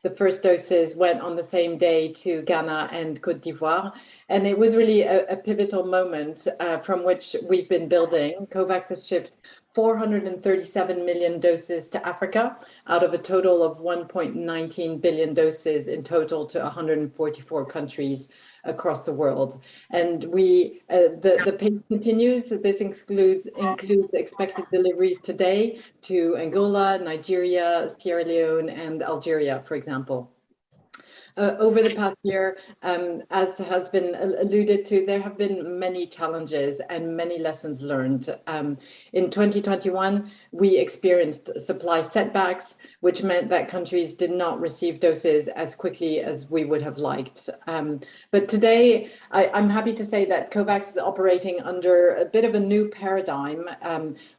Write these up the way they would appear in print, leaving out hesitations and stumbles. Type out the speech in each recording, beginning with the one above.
The first doses went on the same day to Ghana and Côte d'Ivoire. And it was really a pivotal moment from which we've been building. COVAX has shipped 437 million doses to Africa out of a total of 1.19 billion doses in total to 144 countries across the world. And the pace continues. This includes expected deliveries today to Angola, Nigeria, Sierra Leone, and Algeria, for example. Over the past year, as has been alluded to, there have been many challenges and many lessons learned. In 2021, we experienced supply setbacks, which meant that countries did not receive doses as quickly as we would have liked. But today, I'm happy to say that COVAX is operating under a bit of a new paradigm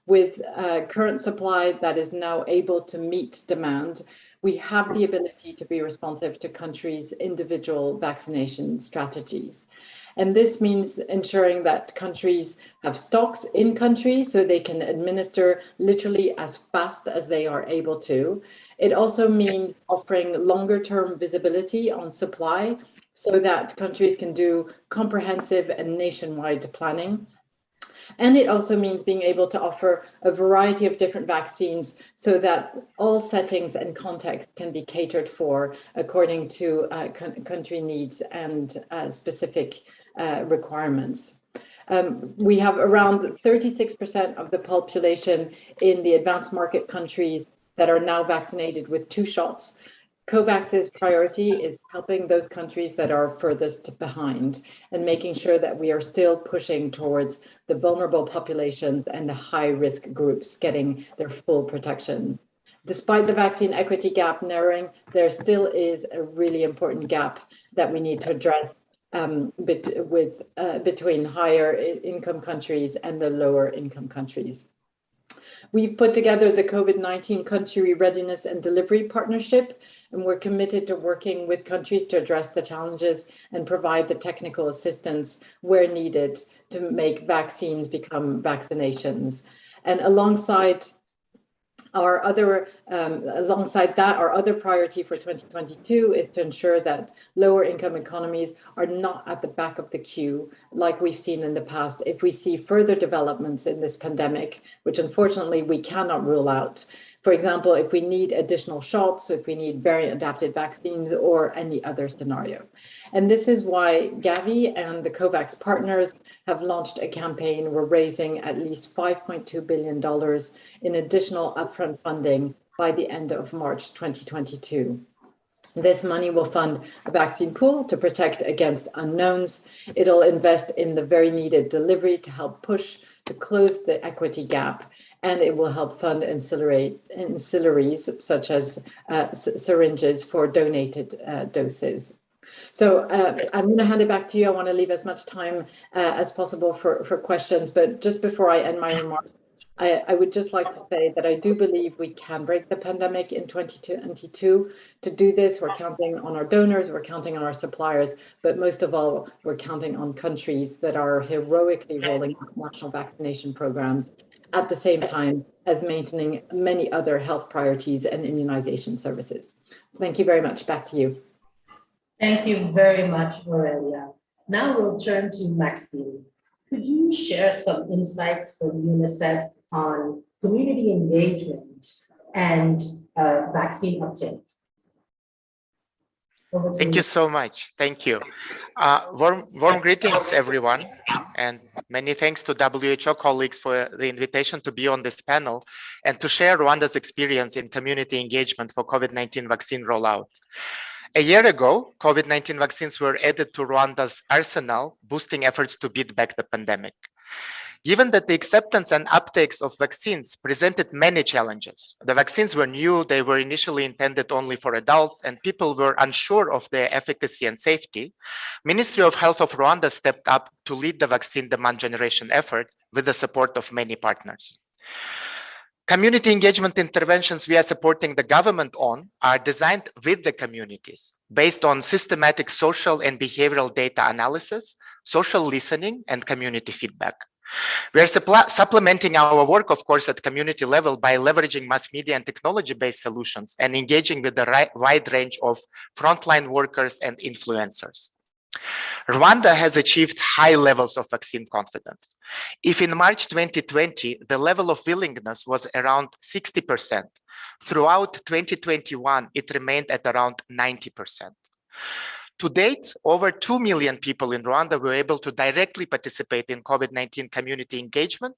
with current supply that is now able to meet demand. We have the ability to be responsive to countries' individual vaccination strategies. And this means ensuring that countries have stocks in country so they can administer literally as fast as they are able to. It also means offering longer-term visibility on supply so that countries can do comprehensive and nationwide planning. And it also means being able to offer a variety of different vaccines so that all settings and contexts can be catered for according to country needs and specific requirements. We have around 36% of the population in the advanced market countries that are now vaccinated with 2 shots. COVAX's priority is helping those countries that are furthest behind and making sure that we are still pushing towards the vulnerable populations and the high-risk groups getting their full protection. Despite the vaccine equity gap narrowing, there still is a really important gap that we need to address between higher income countries and the lower income countries. We've put together the COVID-19 Country Readiness and Delivery Partnership, and we're committed to working with countries to address the challenges and provide the technical assistance where needed to make vaccines become vaccinations. And alongside our other priority for 2022 is to ensure that lower income economies are not at the back of the queue like we've seen in the past. If we see further developments in this pandemic, which unfortunately we cannot rule out, for example, if we need additional shots, if we need variant adapted vaccines or any other scenario. And this is why Gavi and the COVAX partners have launched a campaign. We're raising at least $5.2 billion in additional upfront funding by the end of March 2022. This money will fund a vaccine pool to protect against unknowns. It'll invest in the very needed delivery to help push to close the equity gap, and it will help fund ancillaries such as syringes for donated doses. So I'm going to hand it back to you. I want to leave as much time as possible for questions, but just before I end my remarks, I would just like to say that I do believe we can break the pandemic in 2022. To do this, we're counting on our donors, we're counting on our suppliers, but most of all, we're counting on countries that are heroically rolling out national vaccination programs at the same time as maintaining many other health priorities and immunization services. Thank you very much. Back to you. Thank you very much, Aurelia. Now we'll turn to Maxine. Could you share some insights from Unicef on community engagement and vaccine uptake? Thank you so much. Thank you. Warm greetings, everyone, and many thanks to WHO colleagues for the invitation to be on this panel and to share Rwanda's experience in community engagement for COVID-19 vaccine rollout. A year ago, COVID-19 vaccines were added to Rwanda's arsenal, boosting efforts to beat back the pandemic. Given that the acceptance and uptakes of vaccines presented many challenges, the vaccines were new, they were initially intended only for adults, and people were unsure of their efficacy and safety, Ministry of Health of Rwanda stepped up to lead the vaccine demand generation effort with the support of many partners. Community engagement interventions we are supporting the government on are designed with the communities based on systematic social and behavioral data analysis, social listening, and community feedback. We are supplementing our work, of course, at community level by leveraging mass media and technology-based solutions and engaging with the wide range of frontline workers and influencers. Rwanda has achieved high levels of vaccine confidence. If in March 2020, the level of willingness was around 60%, throughout 2021, it remained at around 90%. To date, over 2 million people in Rwanda were able to directly participate in COVID-19 community engagement,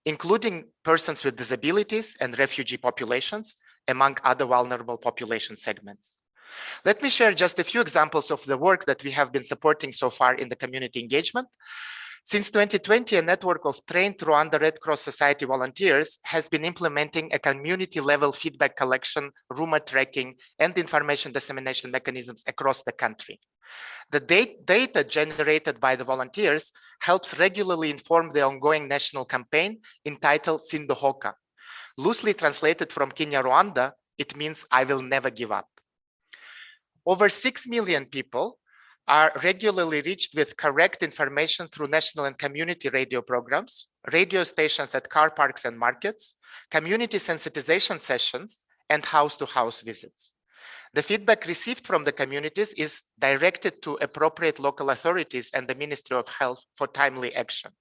including persons with disabilities and refugee populations, among other vulnerable population segments. Let me share just a few examples of the work that we have been supporting so far in the community engagement. Since 2020, a network of trained Rwanda Red Cross Society volunteers has been implementing a community-level feedback collection, rumor tracking, and information dissemination mechanisms across the country. The data generated by the volunteers helps regularly inform the ongoing national campaign entitled Sindohoka. Loosely translated from Kinyarwanda, it means I will never give up. Over 6 million people are regularly reached with correct information through national and community radio programs, radio stations at car parks and markets, community sensitization sessions, and house-to-house visits. The feedback received from the communities is directed to appropriate local authorities and the Ministry of Health for timely action.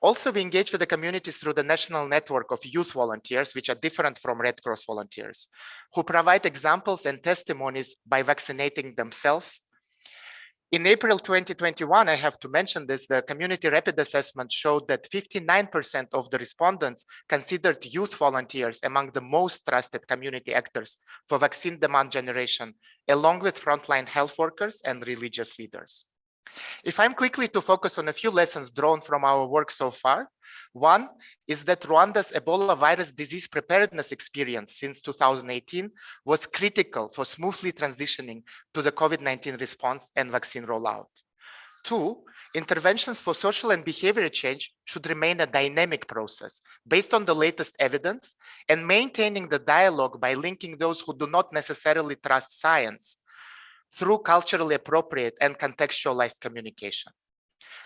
Also, we engage with the communities through the national network of youth volunteers, which are different from Red Cross volunteers, who provide examples and testimonies by vaccinating themselves. In April 2021, I have to mention this, the community rapid assessment showed that 59% of the respondents considered youth volunteers among the most trusted community actors for vaccine demand generation, along with frontline health workers and religious leaders. If I'm quickly to focus on a few lessons drawn from our work so far, one is that Rwanda's Ebola virus disease preparedness experience since 2018 was critical for smoothly transitioning to the COVID-19 response and vaccine rollout. Two, interventions for social and behavior change should remain a dynamic process based on the latest evidence and maintaining the dialogue by linking those who do not necessarily trust science through culturally appropriate and contextualized communication.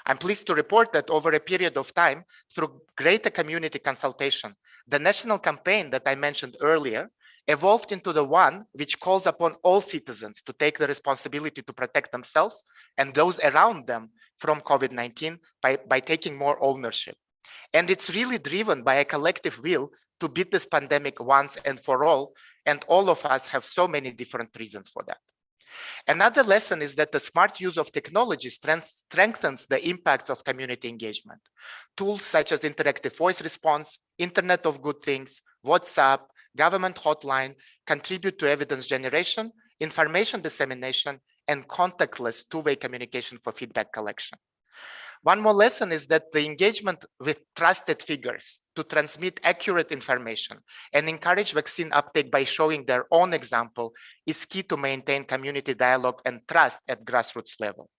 I'm pleased to report that over a period of time, through greater community consultation, the national campaign that I mentioned earlier evolved into the one which calls upon all citizens to take the responsibility to protect themselves and those around them from COVID-19 by taking more ownership. And it's really driven by a collective will to beat this pandemic once and for all, and all of us have so many different reasons for that. Another lesson is that the smart use of technology strengthens the impacts of community engagement. Tools such as interactive voice response, Internet of Good Things, WhatsApp, government hotline contribute to evidence generation, information dissemination, and contactless two-way communication for feedback collection. One more lesson is that the engagement with trusted figures to transmit accurate information and encourage vaccine uptake by showing their own example is key to maintain community dialogue and trust at grassroots level.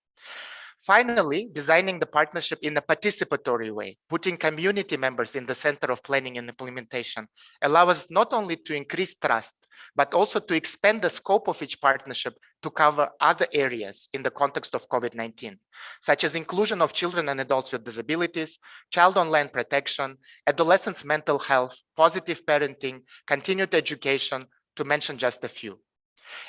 Finally, designing the partnership in a participatory way, putting community members in the center of planning and implementation, allows us not only to increase trust, but also to expand the scope of each partnership to cover other areas in the context of COVID-19, such as inclusion of children and adults with disabilities, child online protection, adolescents' mental health, positive parenting, continued education, to mention just a few.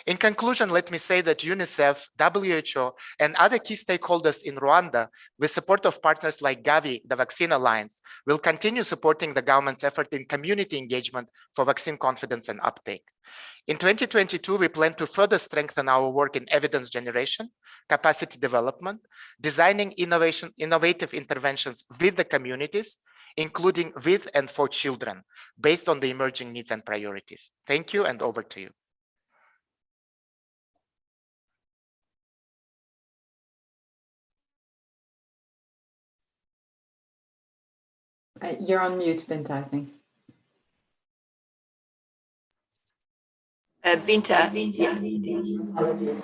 In conclusion, let me say that Unicef, WHO, and other key stakeholders in Rwanda, with support of partners like Gavi, the Vaccine Alliance, will continue supporting the government's effort in community engagement for vaccine confidence and uptake. In 2022, we plan to further strengthen our work in evidence generation, capacity development, designing innovative interventions with the communities, including with and for children, based on the emerging needs and priorities. Thank you, and over to you. You're on mute, Binta, I think. Binta. Apologies.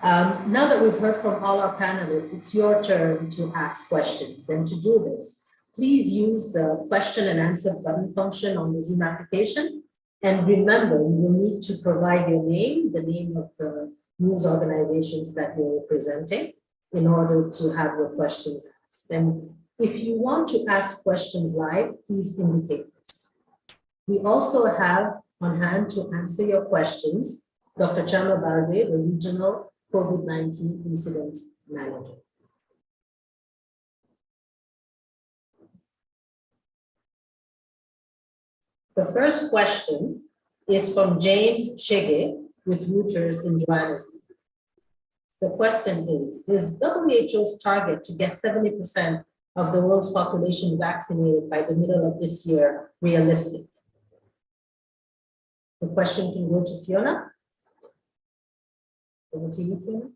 Now that we've heard from all our panelists, it's your turn to ask questions. And to do this, please use the question and answer button function on the Zoom application. And remember, you will need to provide your name, the name of the news organizations that you're representing, in order to have your questions asked. And If you want to ask questions live, please indicate this. We also have on hand to answer your questions, Dr. Chama Balde, the Regional COVID-19 Incident Manager. The first question is from James Chege with Reuters in Johannesburg. The question is WHO's target to get 70% of the world's population vaccinated by the middle of this year realistic? The question can go to Fiona. Over to you, Fiona.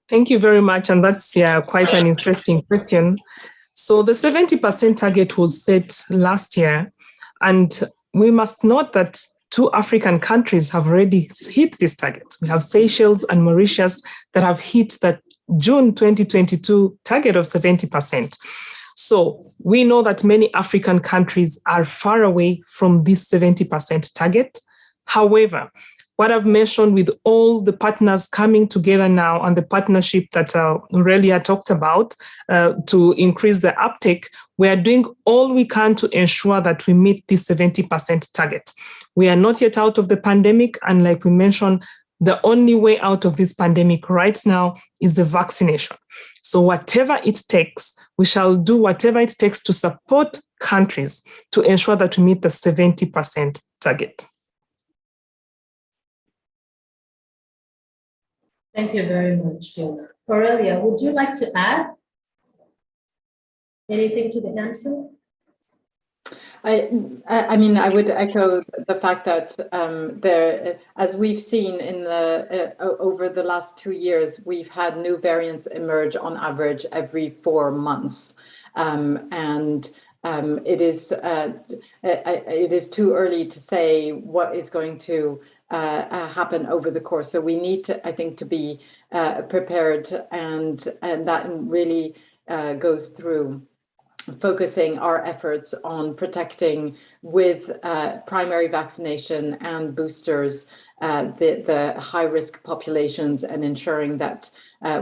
Thank you very much. And that's quite an interesting question. So the 70% target was set last year, and we must note that 2 African countries have already hit this target. We have Seychelles and Mauritius that have hit that June 2022 target of 70%. So we know that many African countries are far away from this 70% target. However, what I've mentioned with all the partners coming together now and the partnership that Aurelia talked about to increase the uptake, we are doing all we can to ensure that we meet this 70% target. We are not yet out of the pandemic, and like we mentioned, the only way out of this pandemic right now is the vaccination. So whatever it takes, we shall do whatever it takes to support countries to ensure that we meet the 70% target. Thank you very much, Fiona. Aurelia, would you like to add anything to the answer? I mean, I would echo the fact that there, as we've seen in the over the last 2 years, we've had new variants emerge on average every 4 months, and it is too early to say what is going to happen over the course. So we need to, I think, to be prepared, and that really goes through focusing our efforts on protecting with primary vaccination and boosters the high-risk populations, and ensuring that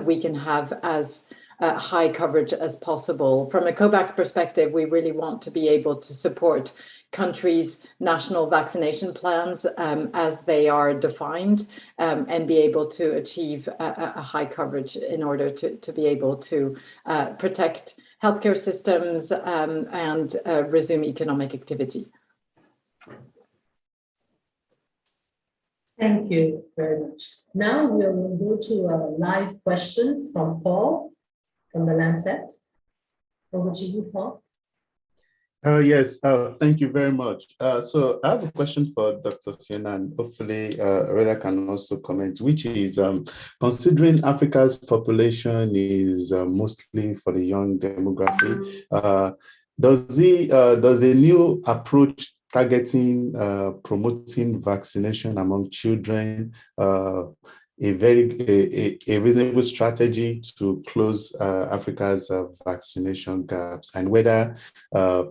we can have as high coverage as possible. From a COVAX perspective, we really want to be able to support countries' national vaccination plans as they are defined, and be able to achieve a high coverage in order to be able to protect healthcare systems and resume economic activity. Thank you very much. Now we'll go to a live question from Paul from the Lancet. Over to you, Paul. Yes, thank you very much. So I have a question for Dr. Fiona, and hopefully Aurelia can also comment, which is considering Africa's population is mostly for the young demography, does a new approach targeting promoting vaccination among children a reasonable strategy to close Africa's vaccination gaps, and whether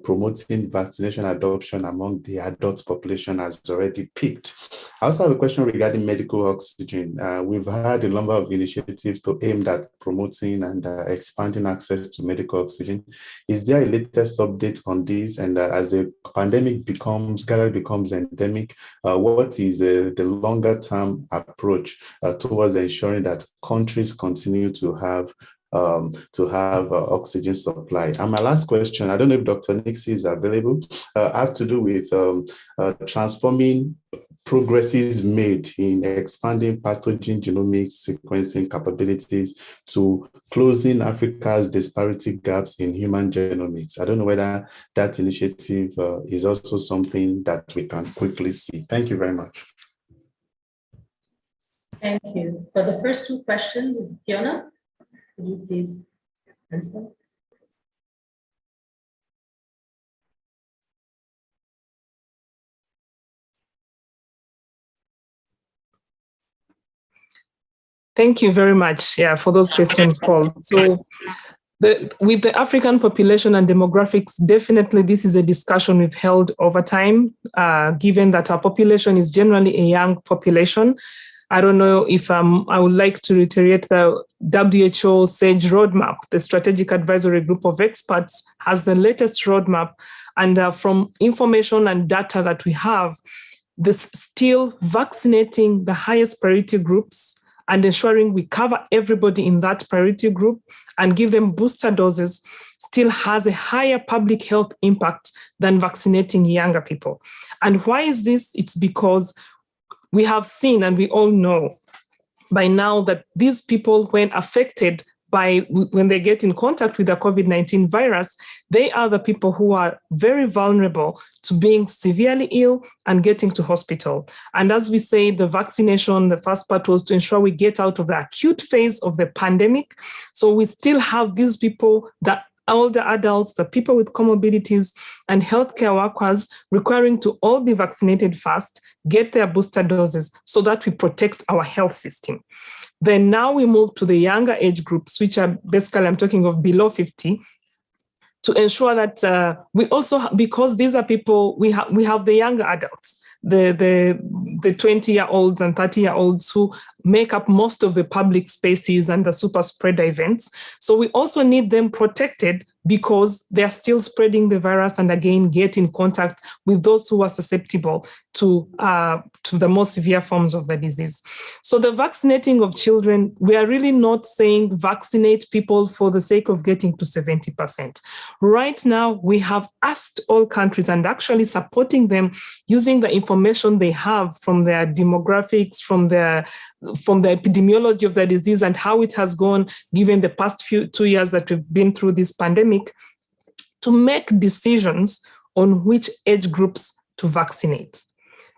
promoting vaccination adoption among the adult population has already peaked? I also have a question regarding medical oxygen. We've had a number of initiatives to aim at promoting and expanding access to medical oxygen. Is there a latest update on this? And as the pandemic gradually becomes endemic, what is the longer term approach towards ensuring that countries continue to have oxygen supply? And my last question, I don't know if Dr. Nixie is available, has to do with transforming progresses made in expanding pathogen genomic sequencing capabilities to closing Africa's disparity gaps in human genomics. I don't know whether that initiative is also something that we can quickly see. Thank you very much. Thank you. For the first 2 questions, Fiona, could you please answer? Thank you very much for those questions, Paul. So with the African population and demographics, definitely this is a discussion we've held over time, given that our population is generally a young population. I don't know if I would like to reiterate the WHO SAGE roadmap. The Strategic Advisory Group of Experts has the latest roadmap. And from information and data that we have, this still vaccinating the highest priority groups and ensuring we cover everybody in that priority group and give them booster doses still has a higher public health impact than vaccinating younger people. And why is this? It's because we have seen, and we all know by now, that these people, when affected when they get in contact with the COVID-19 virus, they are the people who are very vulnerable to being severely ill and getting to hospital. And as we say, the vaccination, the first part was to ensure we get out of the acute phase of the pandemic. So we still have these people, the older adults, the people with comorbidities, and healthcare workers requiring to all be vaccinated first, get their booster doses so that we protect our health system. Then now we move to the younger age groups, which are basically, I'm talking of below 50, to ensure that we also, because these are people, we have the younger adults, the 20-year-olds and 30-year-olds who make up most of the public spaces and the super spreader events. So we also need them protected because they're still spreading the virus and again get in contact with those who are susceptible to the more severe forms of the disease. So the vaccinating of children, we are really not saying vaccinate people for the sake of getting to 70%. Right now, we have asked all countries and actually supporting them using the information they have from their demographics, from the epidemiology of the disease and how it has gone given the past 2 years that we've been through this pandemic, to make decisions on which age groups to vaccinate.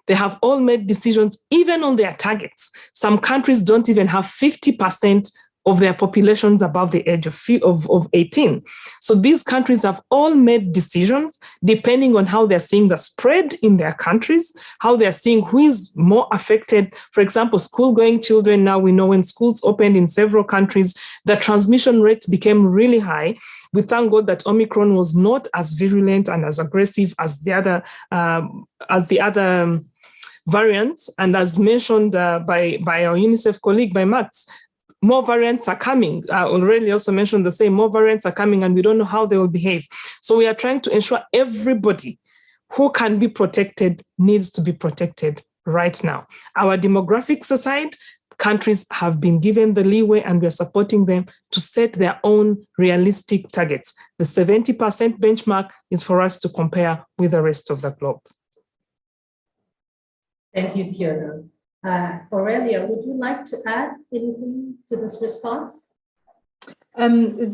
They have all made decisions even on their targets. Some countries don't even have 50% of their populations above the age of 18. So these countries have all made decisions depending on how they're seeing the spread in their countries, how they're seeing who is more affected. For example, school-going children, now we know when schools opened in several countries, the transmission rates became really high. We thank God that Omicron was not as virulent and as aggressive as the other variants. And as mentioned by our Unicef colleague, by Max, more variants are coming. Already also mentioned the same, more variants are coming and we don't know how they will behave. So we are trying to ensure everybody who can be protected needs to be protected right now. Our demographics aside, countries have been given the leeway and we are supporting them to set their own realistic targets. The 70% benchmark is for us to compare with the rest of the globe. Thank you, Fiona. Aurelia, would you like to add anything to this response?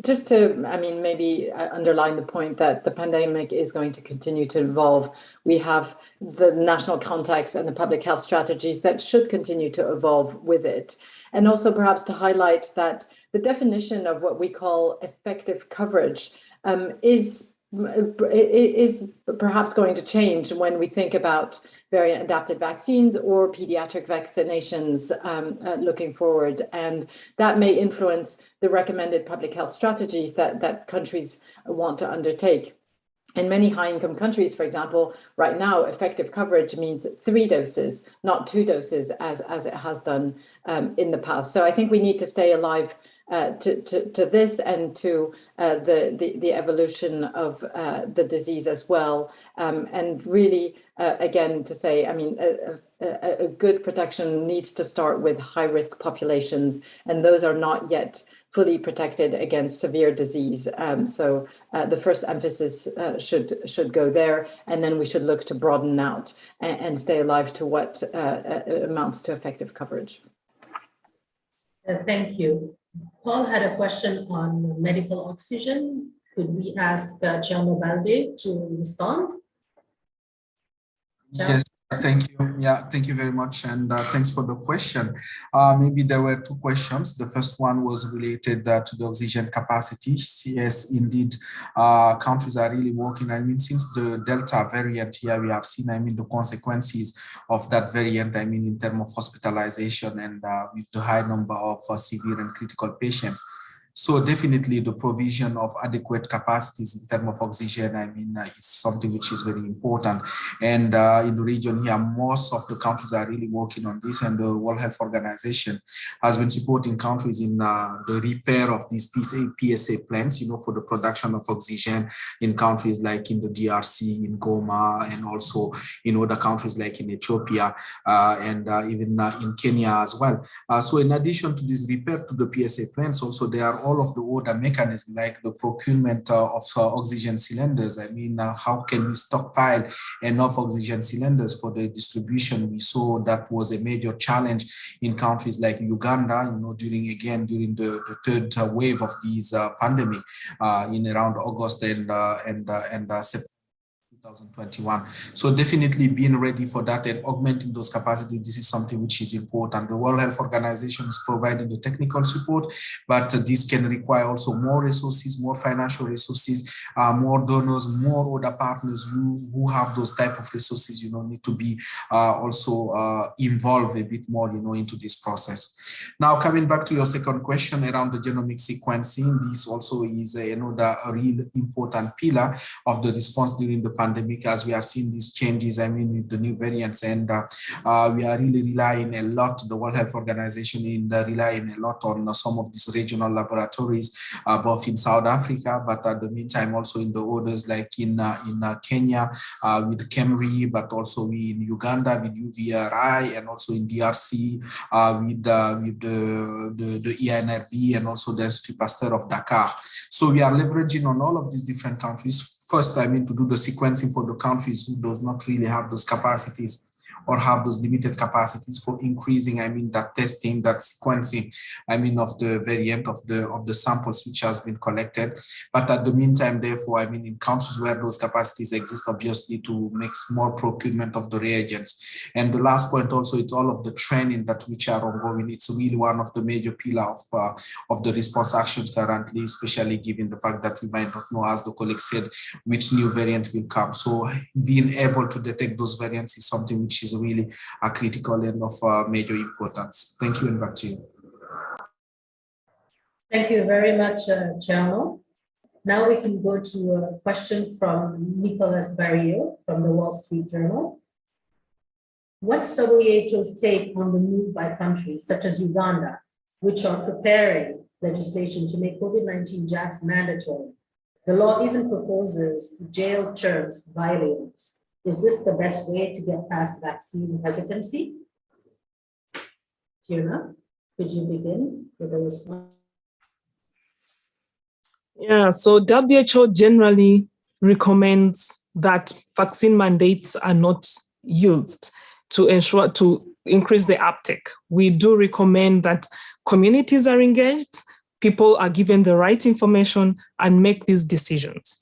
Just to, maybe underline the point that the pandemic is going to continue to evolve. We have the national context and the public health strategies that should continue to evolve with it. And also perhaps to highlight that the definition of what we call effective coverage is perhaps going to change when we think about variant adapted vaccines or pediatric vaccinations looking forward. And that may influence the recommended public health strategies that countries want to undertake. In many high-income countries, for example, right now, effective coverage means 3 doses, not 2 doses, as it has done in the past. So I think we need to stay alive to this and to the evolution of the disease as well. And really, again, to say, a good protection needs to start with high-risk populations, and those are not yet fully protected against severe disease. So the first emphasis should go there, and then we should look to broaden out and stay alive to what amounts to effective coverage. Thank you. Paul had a question on medical oxygen. Could we ask Gianno Balde to respond? Yes, thank you. Yeah, thank you very much. And thanks for the question. Maybe there were 2 questions. The first one was related to the oxygen capacity. Yes, indeed, countries are really working. Since the Delta variant here, we have seen, the consequences of that variant, in terms of hospitalization and with the high number of severe and critical patients. So definitely the provision of adequate capacities in terms of oxygen, I mean, is something which is very important. And in the region here, most of the countries are really working on this, and the World Health Organization has been supporting countries in the repair of these PSA plants, you know, for the production of oxygen in countries like in the DRC, in Goma, and also in other countries like in Ethiopia and even in Kenya as well. So in addition to this repair to the PSA plants, also there are all of the other mechanisms like the procurement of oxygen cylinders. I mean, how can we stockpile enough oxygen cylinders for the distribution? We saw that was a major challenge in countries like Uganda, you know, during the third wave of this pandemic in around August and September 2021. So definitely being ready for that and augmenting those capacities, this is something which is important. The World Health Organization is providing the technical support, but this can require also more resources, more financial resources, more donors, more other partners who have those type of resources, you know, need to be also involved a bit more, you know, into this process. Now, coming back to your second question around the genomic sequencing, this also is a real important pillar of the response during the pandemic, as we are seeing these changes, I mean, with the new variants, and we are really relying a lot, the World Health Organization in relying a lot on some of these regional laboratories, both in South Africa, but at the meantime also in the others like in Kenya with KEMRI, but also in Uganda with UVRI, and also in DRC with the ENRB, and also the Institut Pasteur of Dakar. So we are leveraging on all of these different countries. First, I mean, to do the sequencing for the countries who does not really have those capacities or have those limited capacities for increasing, I mean, that testing, that sequencing, I mean, of the variant of the samples which has been collected. But at the meantime, therefore, I mean, in countries where those capacities exist, obviously to make more procurement of the reagents. And the last point also, it's all of the training that which are ongoing. It's really one of the major pillars of the response actions currently, especially given the fact that we might not know, as the colleague said, which new variant will come. So being able to detect those variants is something which is really a critical and of major importance. Thank you, and back to you. Thank you very much, Chairman. Now we can go to a question from Nicholas Barrio from the Wall Street Journal. What's WHO's take on the move by countries such as Uganda, which are preparing legislation to make COVID-19 jabs mandatory? The law even proposes jail terms for violators. Is this the best way to get past vaccine hesitancy? Fiona, could you begin with a response? Yeah, so WHO generally recommends that vaccine mandates are not used to increase the uptake. We do recommend that communities are engaged, people are given the right information and make these decisions.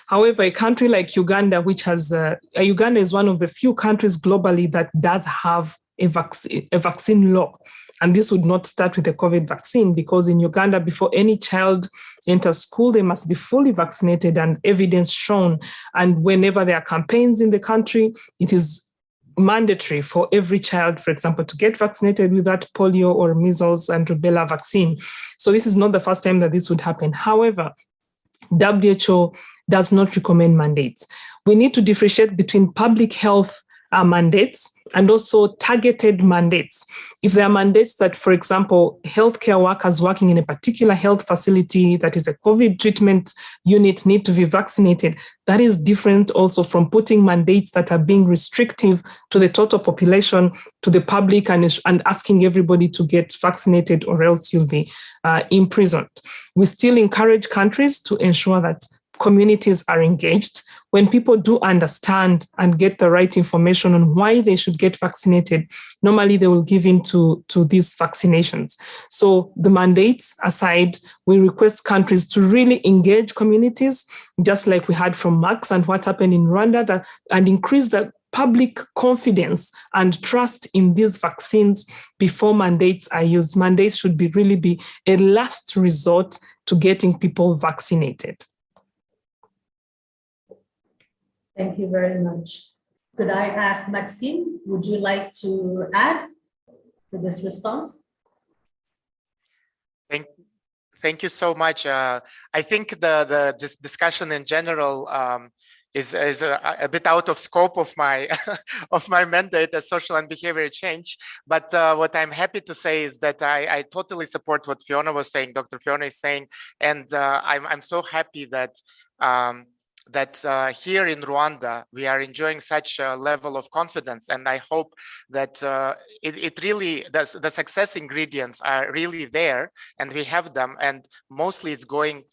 However, a country like Uganda, which has Uganda is one of the few countries globally that does have a vaccine law. And this would not start with the COVID vaccine, because in Uganda, before any child enters school, they must be fully vaccinated and evidence shown. And whenever there are campaigns in the country, it is mandatory for every child, for example, to get vaccinated with that polio or measles and rubella vaccine. So this is not the first time that this would happen. However, WHO does not recommend mandates. We need to differentiate between public health mandates and also targeted mandates. If there are mandates that, for example, healthcare workers working in a particular health facility that is a COVID treatment unit need to be vaccinated, that is different also from putting mandates that are being restrictive to the total population, to the public, and asking everybody to get vaccinated or else you'll be imprisoned. We still encourage countries to ensure that communities are engaged. When people do understand and get the right information on why they should get vaccinated, normally they will give in to these vaccinations. So the mandates aside, we request countries to really engage communities, just like we had from Marx and what happened in Rwanda, and increase the public confidence and trust in these vaccines before mandates are used. Mandates should really be a last resort to getting people vaccinated. Thank you very much. Could I ask Maxime, would you like to add to this response? Thank you so much. I think the discussion in general is a bit out of scope of my of my mandate as social and behavioral change. But what I'm happy to say is that I totally support what Fiona was saying, Dr. Fiona is saying, and I'm so happy that here in Rwanda, we are enjoying such a level of confidence. And I hope that it really, the success ingredients are really there and we have them. And mostly it's going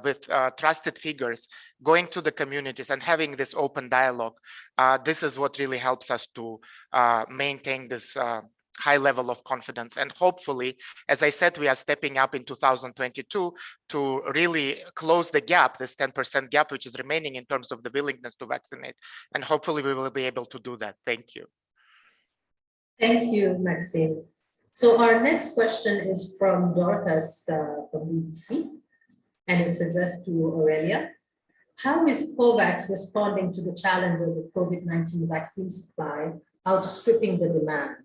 with trusted figures, going to the communities and having this open dialogue. This is what really helps us to maintain this high level of confidence. And hopefully, as I said, we are stepping up in 2022 to really close the gap, this 10% gap, which is remaining in terms of the willingness to vaccinate. And hopefully we will be able to do that. Thank you. Thank you, Maxime. So our next question is from Dorcas from BBC, and it's addressed to Aurelia. How is COVAX responding to the challenge of the COVID-19 vaccine supply outstripping the demand,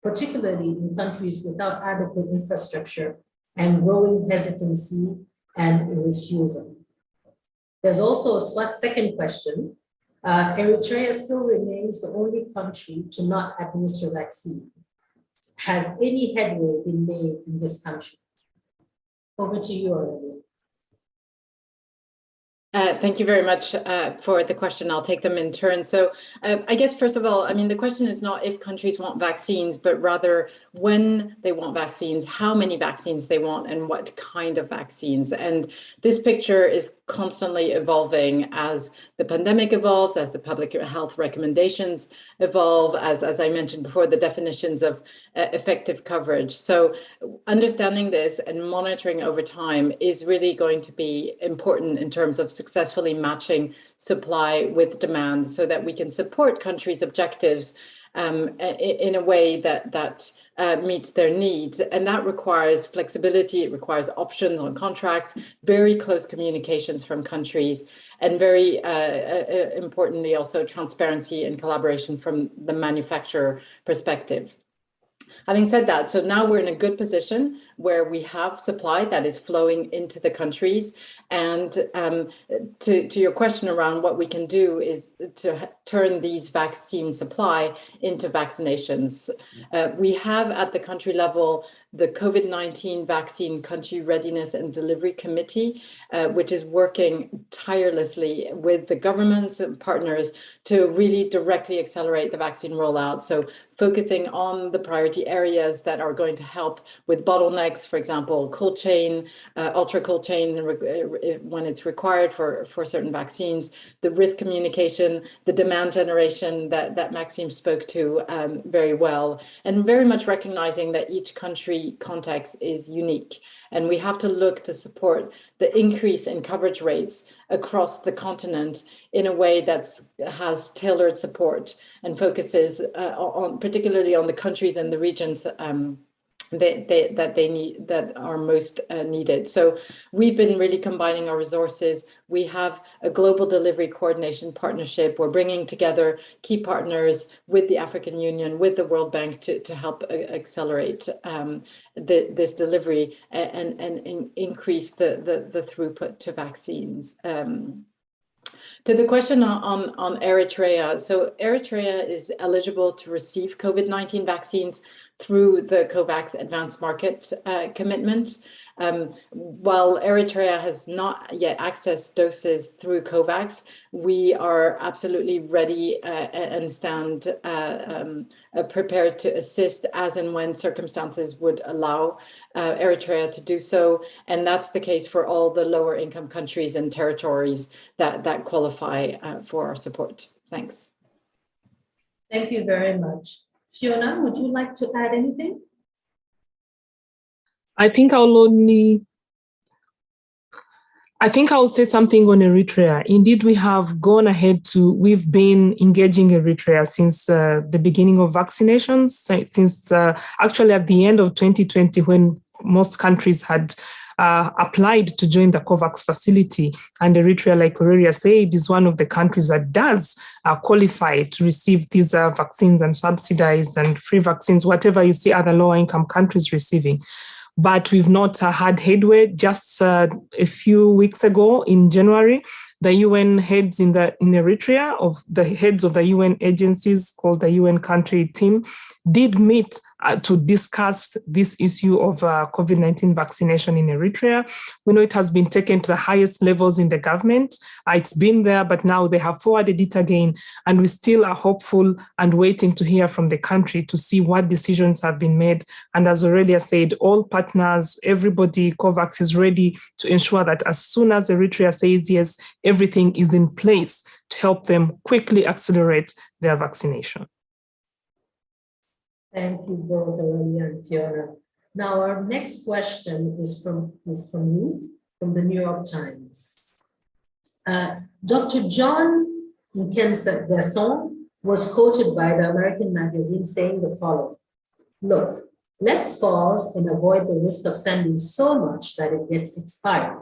particularly in countries without adequate infrastructure and growing hesitancy and refusal? There's also a second question. Eritrea still remains the only country to not administer vaccine. Has any headway been made in this country? Over to you, Aurelia. Thank you very much for the question. I'll take them in turn. So I guess, first of all, I mean, the question is not if countries want vaccines, but rather when they want vaccines, how many vaccines they want, and what kind of vaccines. And this picture is constantly evolving as the pandemic evolves, as the public health recommendations evolve, as I mentioned before, the definitions of effective coverage. So understanding this and monitoring over time is really going to be important in terms of successfully matching supply with demand so that we can support countries' objectives in a way that meets their needs. And that requires flexibility, it requires options on contracts, very close communications from countries, and very importantly also transparency and collaboration from the manufacturer perspective. Having said that, so now we're in a good position where we have supply that is flowing into the countries. And to your question around what we can do is to turn these vaccine supply into vaccinations. We have at the country level the COVID-19 Vaccine Country Readiness and Delivery Committee, which is working tirelessly with the governments and partners to really directly accelerate the vaccine rollout. So focusing on the priority areas that are going to help with bottlenecks, for example, cold chain, ultra cold chain when it's required for certain vaccines, the risk communication, the demand generation that Maxime spoke to very well, and very much recognizing that each country context is unique. And we have to look to support the increase in coverage rates across the continent in a way that has tailored support and focuses particularly on the countries and the regions that are most needed. So we've been really combining our resources. We have a global delivery coordination partnership. We're bringing together key partners with the African Union, with the World Bank to help accelerate this delivery and increase the throughput to vaccines. To the question on Eritrea, so Eritrea is eligible to receive COVID-19 vaccines through the COVAX Advanced Market Commitment. While Eritrea has not yet accessed doses through COVAX, we are absolutely ready and stand prepared to assist as and when circumstances would allow Eritrea to do so. And that's the case for all the lower income countries and territories that qualify for our support. Thanks. Thank you very much. Fiona, would you like to add anything? I think I'll say something on Eritrea. Indeed, we have gone ahead we've been engaging Eritrea since the beginning of vaccinations, since actually at the end of 2020, when most countries had applied to join the COVAX facility. And Eritrea, like Aurelia said, is one of the countries that does qualify to receive these vaccines and subsidized and free vaccines, whatever you see other lower income countries receiving. but we've not had headway. Just a few weeks ago in January, the UN heads in Eritrea, of the heads of the UN agencies called the UN country team, did meet to discuss this issue of COVID-19 vaccination in Eritrea. We know it has been taken to the highest levels in the government. It's been there, but now they have forwarded it again, and we still are hopeful and waiting to hear from the country to see what decisions have been made. And as Aurelia said, all partners, everybody, COVAX is ready to ensure that as soon as Eritrea says yes, everything is in place to help them quickly accelerate their vaccination. Thank you both, Aurelia and Fiona. Now, our next question is from Ruth from the New York Times. Dr. John Nkensa-Gasson was quoted by the American magazine saying the following: "Look, let's pause and avoid the risk of sending so much that it gets expired,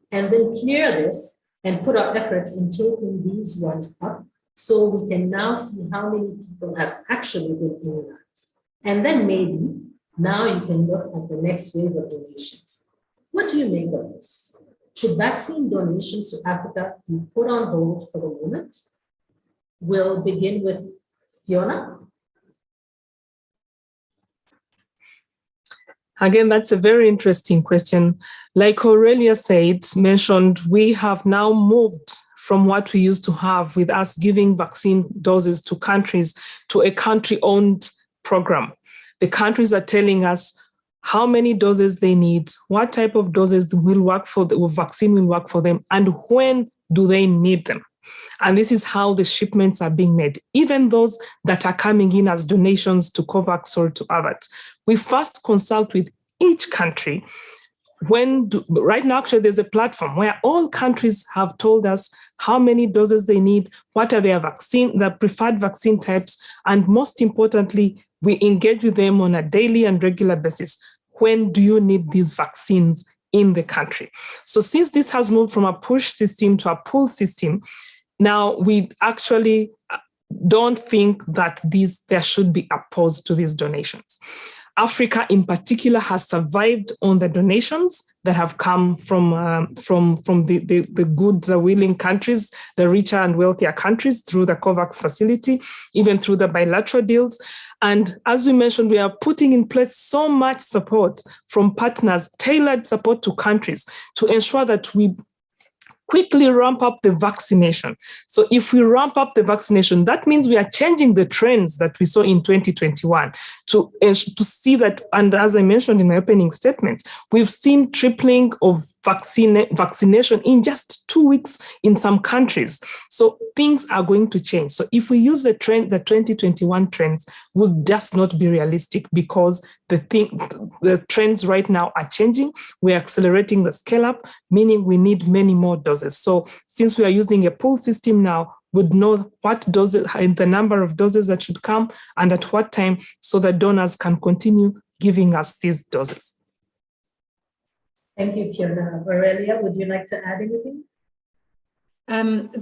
and then clear this and put our efforts in taking these ones up so we can now see how many people have actually been immunized. And then maybe now you can look at the next wave of donations. What do you make of this? Should vaccine donations to Africa be put on hold for the moment?" We'll begin with Fiona. Again, that's a very interesting question. Like Aurelia mentioned, we have now moved from what we used to have with us giving vaccine doses to countries to a country-owned program. The countries are telling us how many doses they need, what type of doses will work for the vaccine will work for them, and when do they need them. And this is how the shipments are being made, even those that are coming in as donations to COVAX or to others. We first consult with each country. Right now, actually, there's a platform where all countries have told us how many doses they need, what are their preferred vaccine types, and most importantly, we engage with them on a daily and regular basis. When do you need these vaccines in the country? So since this has moved from a push system to a pull system, now we actually don't think that there should be a pause to these donations. Africa in particular has survived on the donations that have come from the good, willing countries, the richer and wealthier countries through the COVAX facility, even through the bilateral deals. And as we mentioned, we are putting in place so much support from partners, tailored support to countries to ensure that we quickly ramp up the vaccination. So if we ramp up the vaccination, that means we are changing the trends that we saw in 2021 to see that, and as I mentioned in my opening statement, we've seen tripling of vaccination in just 2 weeks in some countries. So things are going to change. So if we use the 2021 trends, will just not be realistic because the trends right now are changing. We're accelerating the scale up, meaning we need many more doses. So since we are using a pull system now, would know what doses and the number of doses that should come and at what time, so that donors can continue giving us these doses. Thank you, Fiona. Aurelia, would you like to add anything?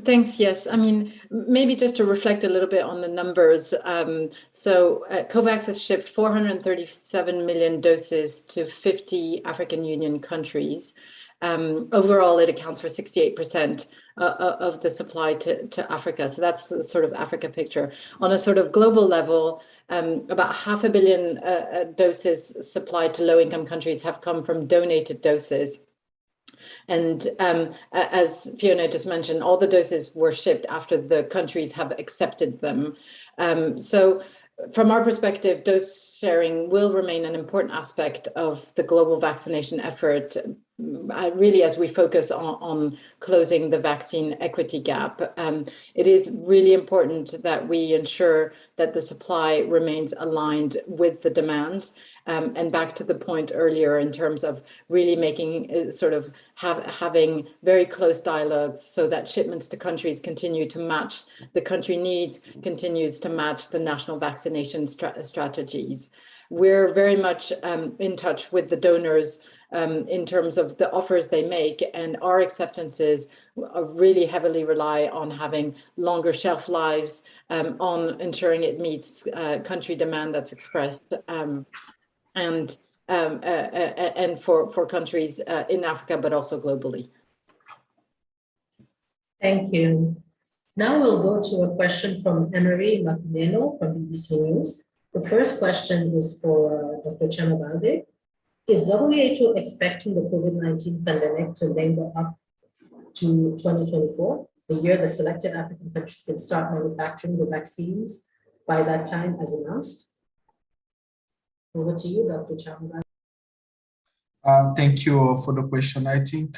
Thanks. Yes. I mean, maybe just to reflect a little bit on the numbers. COVAX has shipped 437 million doses to 50 African Union countries. Overall, it accounts for 68% of the supply to Africa. So that's the sort of Africa picture. On a sort of global level, about 500 million doses supplied to low-income countries have come from donated doses. And as Fiona just mentioned, all the doses were shipped after the countries have accepted them. So from our perspective, dose sharing will remain an important aspect of the global vaccination effort, really as we focus on closing the vaccine equity gap. It is really important that we ensure that the supply remains aligned with the demand. And back to the point earlier in terms of really making having very close dialogues so that shipments to countries continue to match the country needs, continues to match the national vaccination strategies. We're very much in touch with the donors in terms of the offers they make, and our acceptances really heavily rely on having longer shelf lives, on ensuring it meets country demand that's expressed. And and for countries in Africa, but also globally. Thank you. Now we'll go to a question from Emery Makuneno from BBC News. The first question is for Dr. Chamabalde. Is WHO expecting the COVID-19 pandemic to linger up to 2024, the year the selected African countries can start manufacturing the vaccines by that time as announced? Over to you, Dr. Chamabalde. Thank you for the question. I think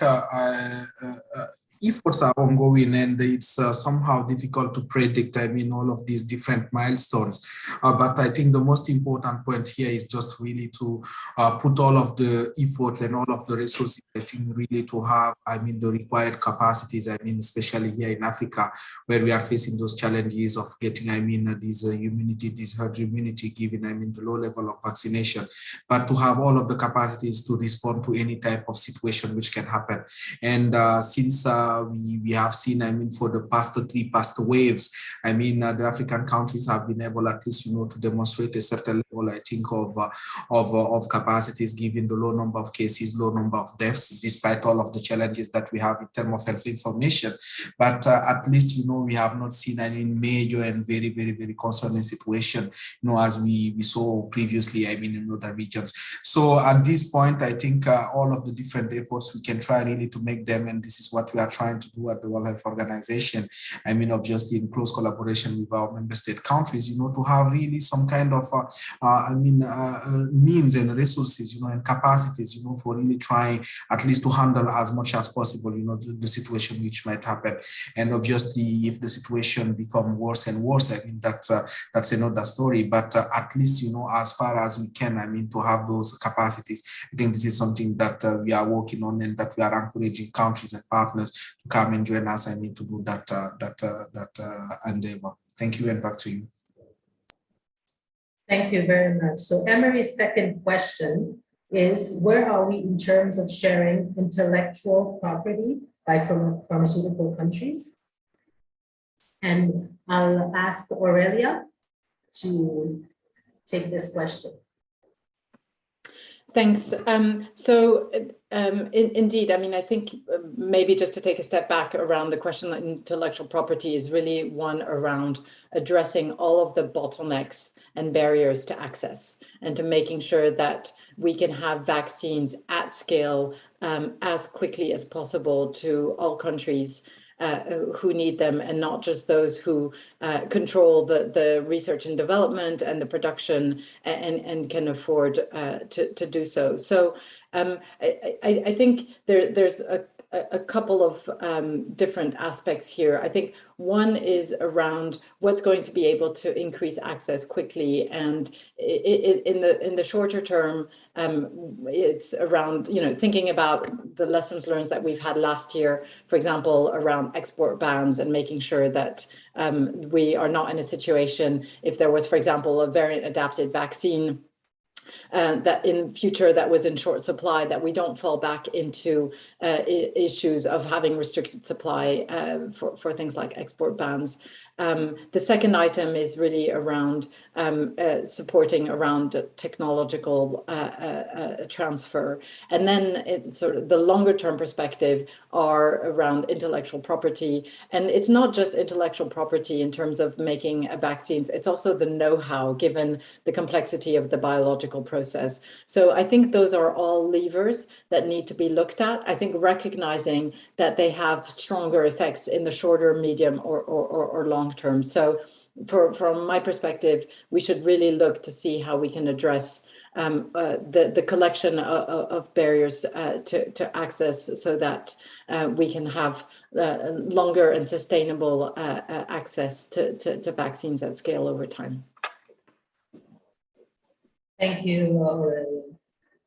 efforts are ongoing, and it's somehow difficult to predict, all of these different milestones. But I think the most important point here is just really to put all of the efforts and all of the resources, I think, really to have, the required capacities, especially here in Africa, where we are facing those challenges of getting, this immunity, this herd immunity, given, the low level of vaccination, but to have all of the capacities to respond to any type of situation which can happen. And since we have seen, for the past three waves, the African countries have been able, at least, to demonstrate a certain level, I think, of capacities, given the low number of cases, low number of deaths, despite all of the challenges that we have in terms of health information. But at least, we have not seen any major and very, very, very concerning situation, as we saw previously, in other regions. So at this point, I think all of the different efforts we can try really to make them, and this is what we are trying to do at the World Health Organization, obviously in close collaboration with our member state countries, to have really some kind of means and resources, and capacities, for really trying at least to handle as much as possible, the situation which might happen. And obviously, if the situation become worse and worse, that's another story. But at least, as far as we can, to have those capacities, I think this is something that we are working on, and that we are encouraging countries and partners to come and join us, to do that endeavor. Thank you, and back to you. Thank you very much. So Emery's second question is, where are we in terms of sharing intellectual property by pharmaceutical countries? And I'll ask Aurelia to take this question. Thanks. Indeed, I think maybe just to take a step back around the question that intellectual property is really one around addressing all of the bottlenecks and barriers to access, and to making sure that we can have vaccines at scale as quickly as possible to all countries who need them, and not just those who control the research and development and the production and can afford to do so. So I think there's a couple of different aspects here. I think one is around what's going to be able to increase access quickly, and in the shorter term, it's around thinking about the lessons learned that we've had last year, for example, around export bans, and making sure that we are not in a situation, if there was, for example, a variant adapted vaccine that in future that was in short supply, that we don't fall back into issues of having restricted supply for things like export bans. The second item is really around supporting around technological transfer. And then it's sort of the longer term perspective are around intellectual property. And it's not just intellectual property in terms of making vaccines, it's also the know-how, given the complexity of the biological process. So I think those are all levers that need to be looked at. I think recognizing that they have stronger effects in the shorter, medium, or long term. So from my perspective, we should really look to see how we can address the collection of barriers to access, so that we can have longer and sustainable access to vaccines at scale over time. Thank you, Aurelia.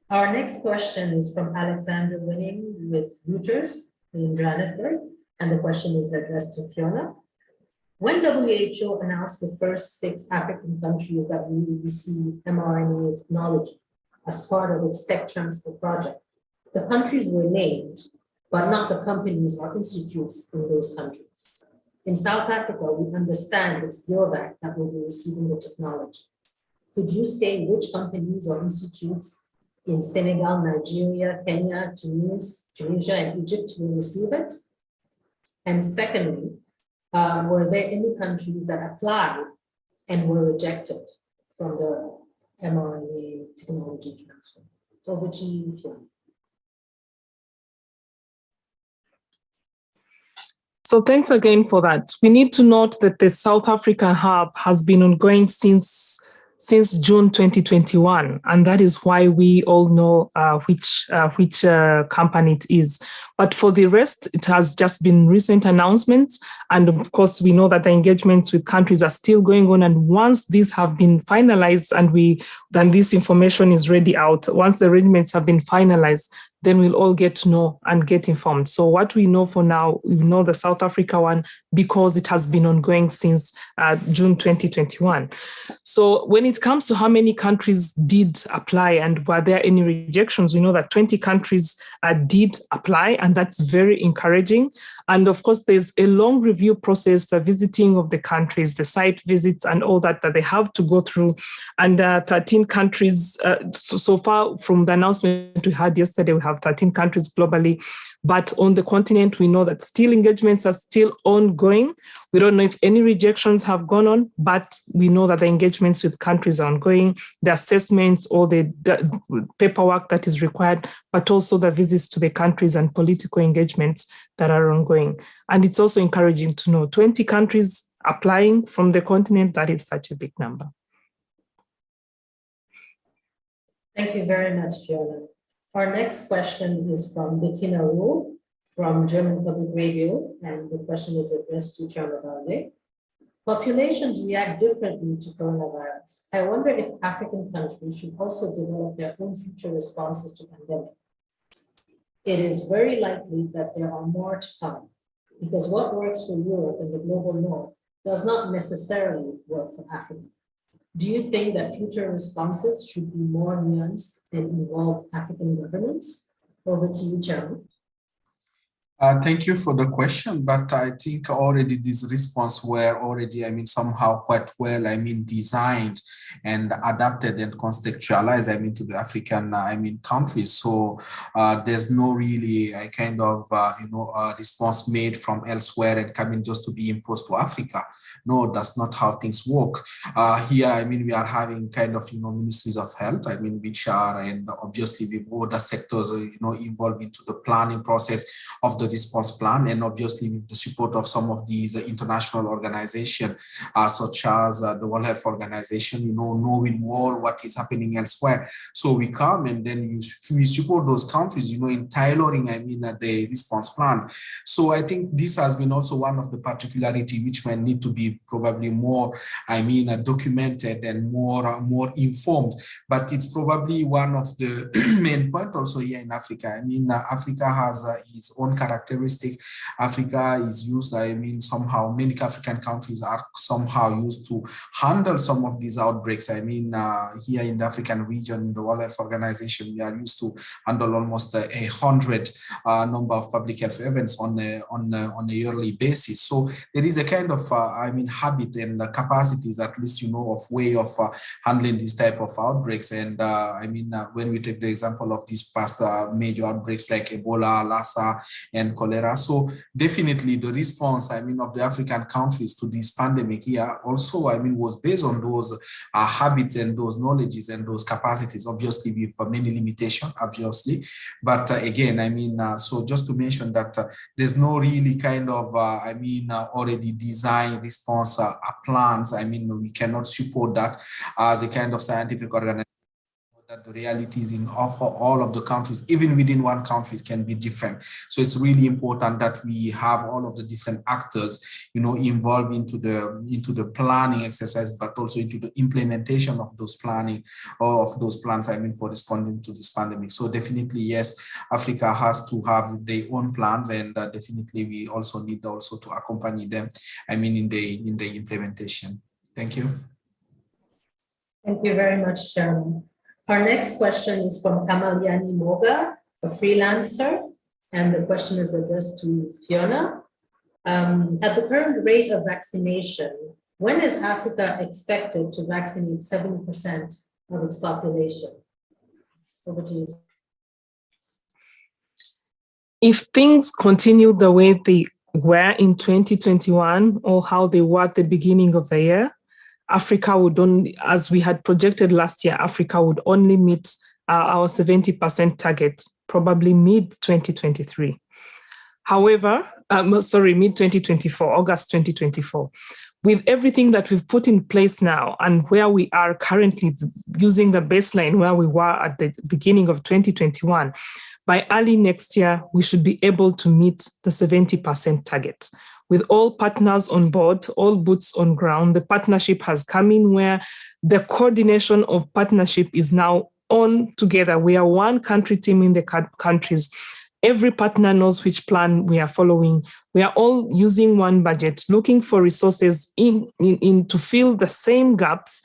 Our next question is from Alexander Winning with Reuters in Johannesburg, and the question is addressed to Fiona. When WHO announced the first 6 African countries that will receive mRNA technology as part of its tech transfer project, the countries were named, but not the companies or institutes in those countries. In South Africa, we understand it's Biovac that will be receiving the technology. Could you say which companies or institutes in Senegal, Nigeria, Kenya, Tunisia, and Egypt will receive it? And secondly, were there any countries that applied and were rejected from the mRNA technology transfer? Over to you, Fiona. So thanks again for that. We need to note that the South Africa hub has been ongoing since June 2021, and that is why we all know which company it is. But for the rest, it has just been recent announcements, and of course, we know that the engagements with countries are still going on. And once these have been finalized, and then this information is ready out, once the arrangements have been finalized, then we'll all get to know and get informed. So what we know for now, we know the South Africa one because it has been ongoing since June 2021. So when it comes to how many countries did apply and were there any rejections, we know that 20 countries did apply, and that's very encouraging. And of course, there's a long review process, the visiting of the countries, the site visits and all that they have to go through. And 13 countries, so far from the announcement we had yesterday, we have 13 countries globally. But on the continent, we know that still engagements are still ongoing. We don't know if any rejections have gone on, but we know that the engagements with countries are ongoing, the assessments or the paperwork that is required, but also the visits to the countries and political engagements that are ongoing. And it's also encouraging to know 20 countries applying from the continent. That is such a big number. Thank you very much, Fiona. Our next question is from Bettina Ruhl from German Public Radio, and the question is addressed to Chairman Barle. Populations react differently to coronavirus. I wonder if African countries should also develop their own future responses to pandemic. It is very likely that there are more to come, because what works for Europe and the global north does not necessarily work for Africa. Do you think that future responses should be more nuanced and involve African governments? Over to you, Chairman. Thank you for the question, but I think already this response were already, somehow quite well, designed and adapted and contextualized, to the African, countries. So there's no really a kind of, response made from elsewhere and coming just to be imposed to Africa. No, that's not how things work. Here, we are having kind of, ministries of health, which are, and obviously with other sectors, involved into the planning process of the response plan, and obviously with the support of some of these international organizations, such as the World Health Organization, knowing more what is happening elsewhere. So we come and then we support those countries, in tailoring, the response plan. So I think this has been also one of the particularity which might need to be probably more, documented and more informed. But it's probably one of the main point also here in Africa. Africa has its own characteristic. Africa is used, somehow many African countries are somehow used to handle some of these outbreaks. Here in the African region, the World Health Organization, we are used to handle almost 100 number of public health events on a yearly basis. So there is a kind of, habit and capacities, at least, of way of handling this type of outbreaks. And when we take the example of these past major outbreaks like Ebola, Lassa, and cholera. So definitely the response, of the African countries to this pandemic here also, was based on those habits and those knowledges and those capacities, obviously with many limitations, obviously. But again, so just to mention that there's no really kind of, already designed response plans. We cannot support that as a kind of scientific organization. That the realities in all of the countries, even within one country, can be different. So it's really important that we have all of the different actors, involved into the planning exercise, but also into the implementation of those planning or of those plans, for responding to this pandemic. So definitely, yes, Africa has to have their own plans, and definitely we also need to accompany them, in the implementation. Thank you. Thank you very much, Sharon. Our next question is from Kamaliani Moga, a freelancer, and the question is addressed to Fiona. At the current rate of vaccination, when is Africa expected to vaccinate 70% of its population? Over to you. If things continue the way they were in 2021 or how they were at the beginning of the year, Africa would only, as we had projected last year, Africa would only meet our 70% target, probably mid-2023. However, mid-2024, August 2024. With everything that we've put in place now and where we are currently using the baseline where we were at the beginning of 2021, by early next year, we should be able to meet the 70% target. With all partners on board, all boots on ground, the partnership has come in where the coordination of partnership is now on together. We are one country team in the countries. Every partner knows which plan we are following. We are all using one budget, looking for resources in to fill the same gaps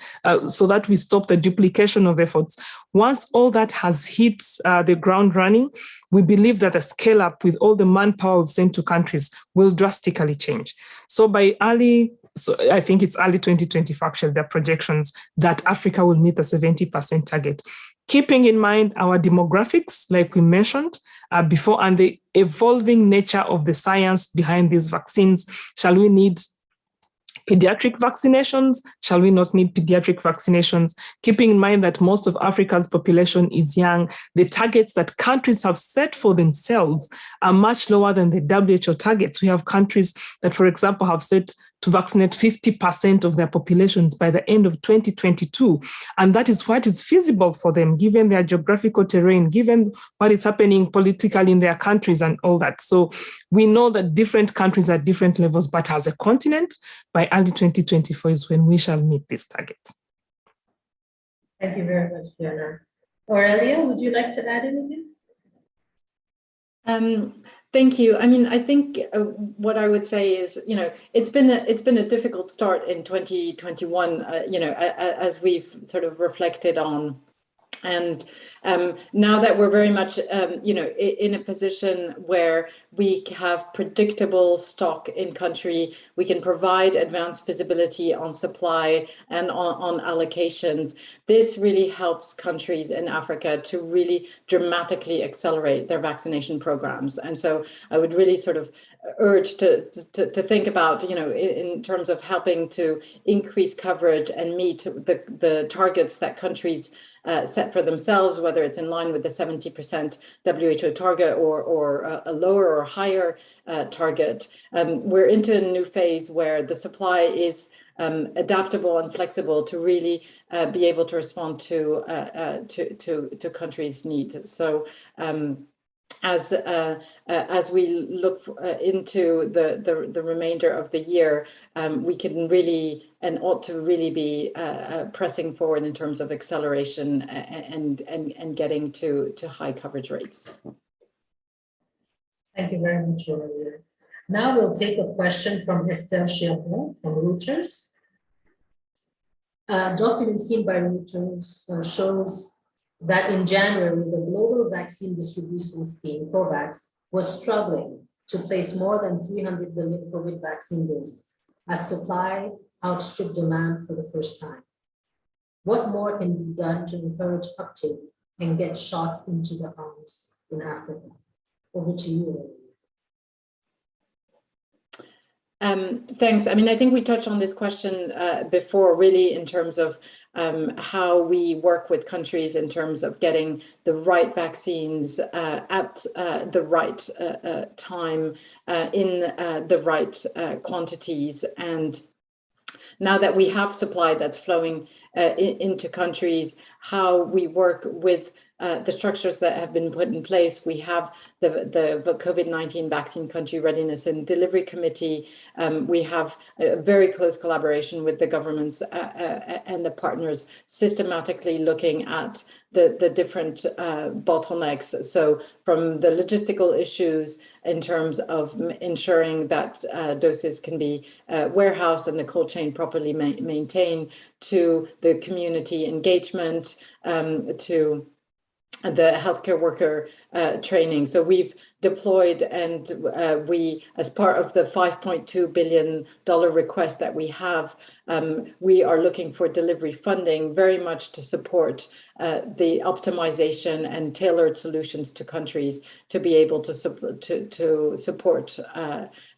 so that we stop the duplication of efforts. Once all that has hit the ground running, we believe that the scale up with all the manpower we've sent to countries will drastically change. So by I think it's early 2024, actually, the projections that Africa will meet the 70% target. Keeping in mind our demographics, like we mentioned before, and the evolving nature of the science behind these vaccines. Shall we need pediatric vaccinations? Shall we not need pediatric vaccinations? Keeping in mind that most of Africa's population is young, the targets that countries have set for themselves are much lower than the WHO targets. We have countries that, for example, have set to vaccinate 50% of their populations by the end of 2022. And that is what is feasible for them, given their geographical terrain, given what is happening politically in their countries and all that. So we know that different countries are at different levels, but as a continent, by early 2024 is when we shall meet this target. Thank you very much, Fiona. Aurelia, would you like to add anything? Thank you. I mean, I think what I would say is, it's been a difficult start in 2021, as we've sort of reflected on. And now that we're very much, in a position where we have predictable stock in country, we can provide advanced visibility on supply and on allocations. This really helps countries in Africa to really dramatically accelerate their vaccination programs. And so I would really sort of urge to think about, in terms of helping to increase coverage and meet the targets that countries set for themselves, whether it's in line with the 70% WHO target or a lower or higher target. We're into a new phase where the supply is adaptable and flexible to really be able to respond to countries' needs. So as we look into the remainder of the year, we can really and ought to really be pressing forward in terms of acceleration and getting to high coverage rates. Thank you very much, Aurelia. Now we'll take a question from Estelle Chiron from Reuters. A document seen by Reuters shows that in January, the global vaccine distribution scheme, COVAX, was struggling to place more than 300 billion COVID vaccine doses as supply outstripped demand for the first time. What more can be done to encourage uptake and get shots into the arms in Africa? Over to you. Thanks. I mean, I think we touched on this question before, really, in terms of how we work with countries in terms of getting the right vaccines at the right time in the right quantities. And now that we have supply that's flowing into countries, how we work with the structures that have been put in place. We have the COVID-19 Vaccine Country Readiness and Delivery Committee. We have a very close collaboration with the governments and the partners, systematically looking at the different bottlenecks. So from the logistical issues in terms of ensuring that doses can be warehoused and the cold chain properly maintained, to the community engagement, to the healthcare worker training. So we've deployed, and we, as part of the $5.2 billion request that we have, we are looking for delivery funding very much to support the optimization and tailored solutions to countries to be able to support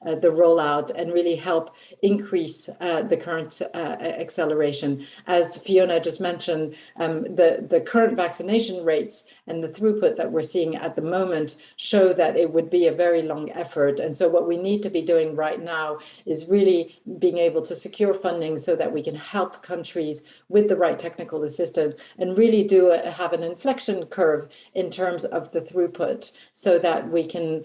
the rollout and really help increase the current acceleration. As Fiona just mentioned, the current vaccination rates and the throughput that we're seeing at the moment show that it would be a very long effort. And so what we need to be doing right now is really being able to secure funding so that we can help countries with the right technical assistance and really have an inflection curve in terms of the throughput so that we can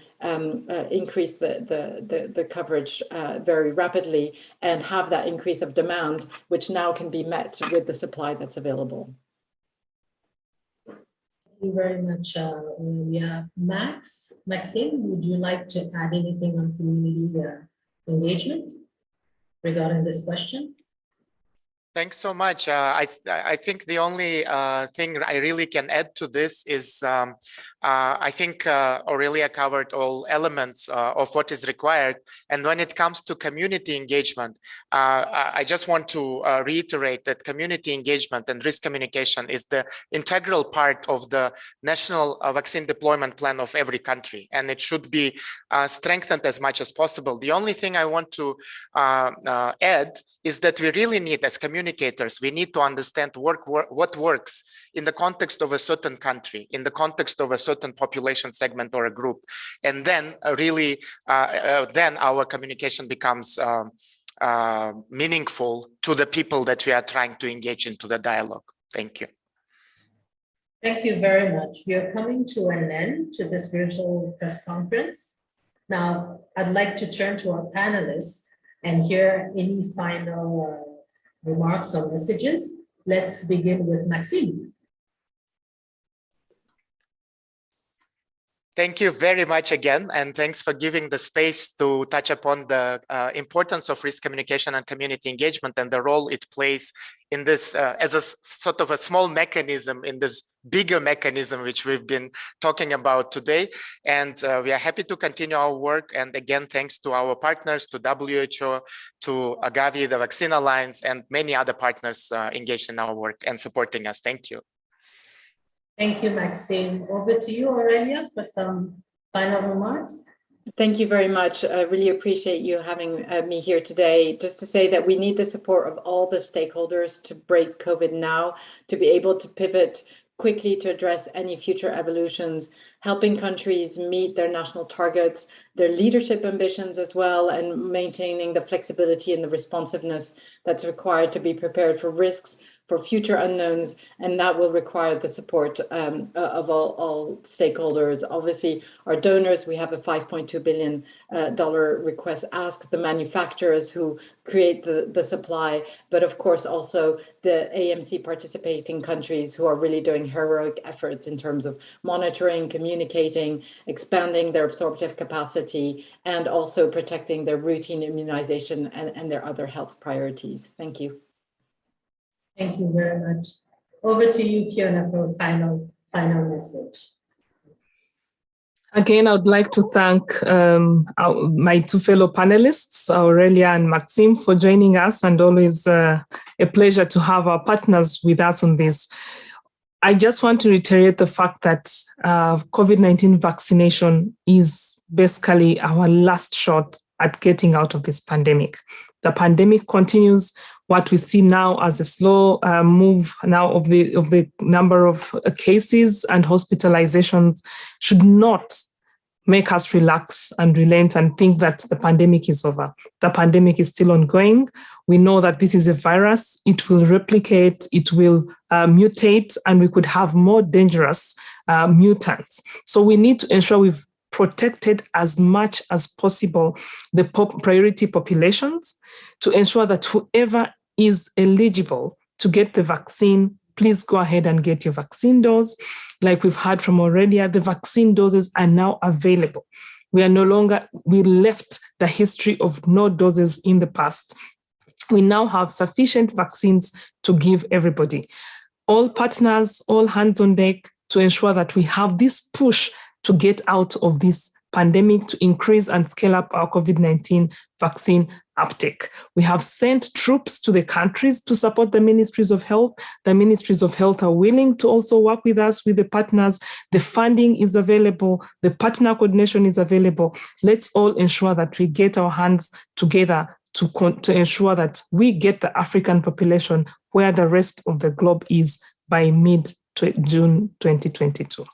increase the coverage very rapidly and have that increase of demand, which now can be met with the supply that's available. Thank you very much, Maxime, would you like to add anything on community engagement regarding this question? Thanks so much. I think the only thing I really can add to this is I think Aurelia covered all elements of what is required. And when it comes to community engagement, I just want to reiterate that community engagement and risk communication is the integral part of the national vaccine deployment plan of every country. And it should be strengthened as much as possible. The only thing I want to add is that we really need, as communicators, we need to understand what works in the context of a certain country, in the context of a certain population segment or a group. And then really, then our communication becomes meaningful to the people that we are trying to engage into the dialogue. Thank you. Thank you very much. We are coming to an end to this virtual press conference. Now, I'd like to turn to our panelists and hear any final remarks or messages. Let's begin with Maxime. Thank you very much again, and thanks for giving the space to touch upon the importance of risk communication and community engagement and the role it plays in this as a sort of a small mechanism in this bigger mechanism which we've been talking about today. And we are happy to continue our work. And again, thanks to our partners, to WHO, to Agavi, the Vaccine Alliance, and many other partners engaged in our work and supporting us. Thank you. Thank you, Maxime. Over to you, Aurelia, for some final remarks. Thank you very much. I really appreciate you having me here today. Just to say that we need the support of all the stakeholders to break COVID now, to be able to pivot quickly to address any future evolutions, helping countries meet their national targets, their leadership ambitions as well, and maintaining the flexibility and the responsiveness that's required to be prepared for risks, for future unknowns, and that will require the support of all stakeholders. Obviously, our donors, we have a $5.2 billion request ask, the manufacturers who create the supply, but of course also the AMC participating countries who are really doing heroic efforts in terms of monitoring, communicating, expanding their absorptive capacity, and also protecting their routine immunization and their other health priorities. Thank you. Thank you very much. Over to you, Fiona, for a final message. Again, I would like to thank my two fellow panelists, Aurelia and Maxime, for joining us, and always a pleasure to have our partners with us on this. I just want to reiterate the fact that COVID-19 vaccination is basically our last shot at getting out of this pandemic. The pandemic continues. What we see now as a slow move now of the number of cases and hospitalizations should not make us relax and relent and think that the pandemic is over. The pandemic is still ongoing. We know that this is a virus. It will replicate, it will mutate, and we could have more dangerous mutants. So we need to ensure we've protected as much as possible the priority populations to ensure that whoever is eligible to get the vaccine, please go ahead and get your vaccine dose. Like we've heard from Aurelia, the vaccine doses are now available. We left the history of no doses in the past. We now have sufficient vaccines to give everybody. All partners, all hands on deck to ensure that we have this push to get out of this pandemic to increase and scale up our COVID-19 vaccine uptake. We have sent troops to the countries to support the ministries of health. The ministries of health are willing to also work with us, with the partners. The funding is available. The partner coordination is available. Let's all ensure that we get our hands together to ensure that we get the African population where the rest of the globe is by mid-June 2022.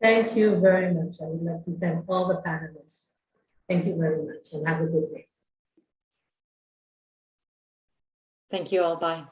Thank you very much. I would like to thank all the panelists. Thank you very much and have a good day. Thank you all. Bye.